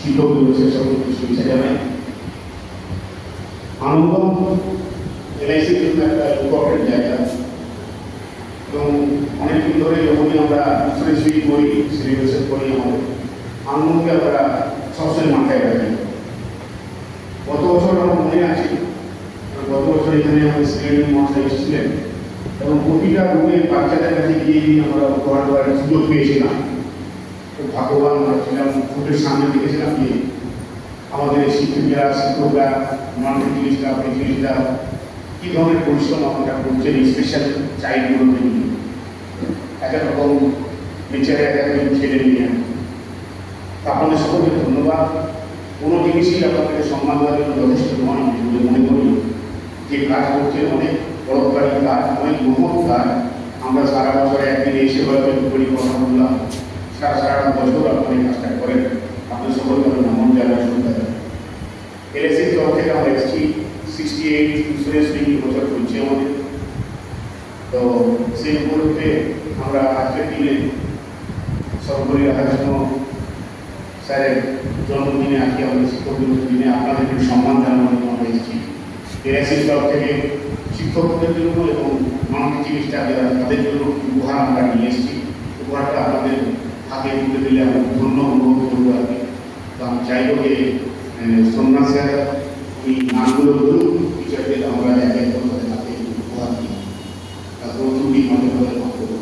শিক্ষক দিবসের সকলকে শুভেচ্ছা জানাই। আনন্দ এলআইসির জন্য একটা ইম্পর্টেন্ট জায়গা এবং অনেকদিন ধরে যখনই আমরা ইন্স্যুরেন্স করি সেলিব্রেশন করি আমাদের আনন্দকে আমরা সবসময় মাথায় রাখি। গত বছর আমার মনে আছে, গত বছর এখানে আমাদের শ্রেণী মহাশয় এসেছিলেন এবং প্রতিটা রুমের বাচ্চাদের কাছে গিয়ে আমরা উপহার দেওয়ার সুযোগ পেয়েছিলাম। ভাগ্যবান আমরা ছিলাম, ভোটের সামনে দেখেছিলাম যে আমাদের শিক্ষিকা শিক্ষকরা মানুষ জিনিসটা জিনিসটা কী ধরনের পরিশ্রম আপনারা করছেন স্পেশাল চাইল্ডগুলোকে নিয়ে, এক এক রকম নেচারে এক এক ছেলে নিয়ে। আপনাদের সকলকে ধন্যবাদ। কোনো জিনিসই আপনাদের সম্মান দেওয়ার জন্য যথেষ্ট নয় বলে মনে করি। যে কাজ করছেন অনেক বড়কারী কাজ, অনেক মহৎ কাজ। আমরা সারা বছরে একদিন এসে হয়তো করি কথা বললাম, সারা বছর আপনাদের কাজটা করেন। আপনাদের সকলকে আমরা নাম জানাই শুনতে এলআইসির তরফ থেকে আমরা এসেছি 68 ইন্স্যুরেন্স উইক বছর চলছে আমাদের। তো সেই উপলক্ষে আমরা আজকের দিনে সর্বোপরি রাধাকৃষ্ণ স্যারের জন্মদিনে আজকে আমাদের শিক্ষক দিবসের দিনে আপনাদেরকে সম্মান জানানোর জন্য আমরা এসেছি। এলআইসির তরফ থেকে শিক্ষকদের জন্য এবং মানবিক চিকিৎসা তাদের জন্য উপহার আমরা নিয়ে এসেছি। উপহারটা আপনাদের হাতে তুলে দিলে আমরা ধন্য অনুভব করবো আর কি। তো আমি চাইবো যে সোমনাথ স্যার এই নামগুলো বলুন, টিচারদের আমরা এক এক করে হাতে উপহার দিই, তারপর ছুটি মাঝে মাঝে বক্তব্য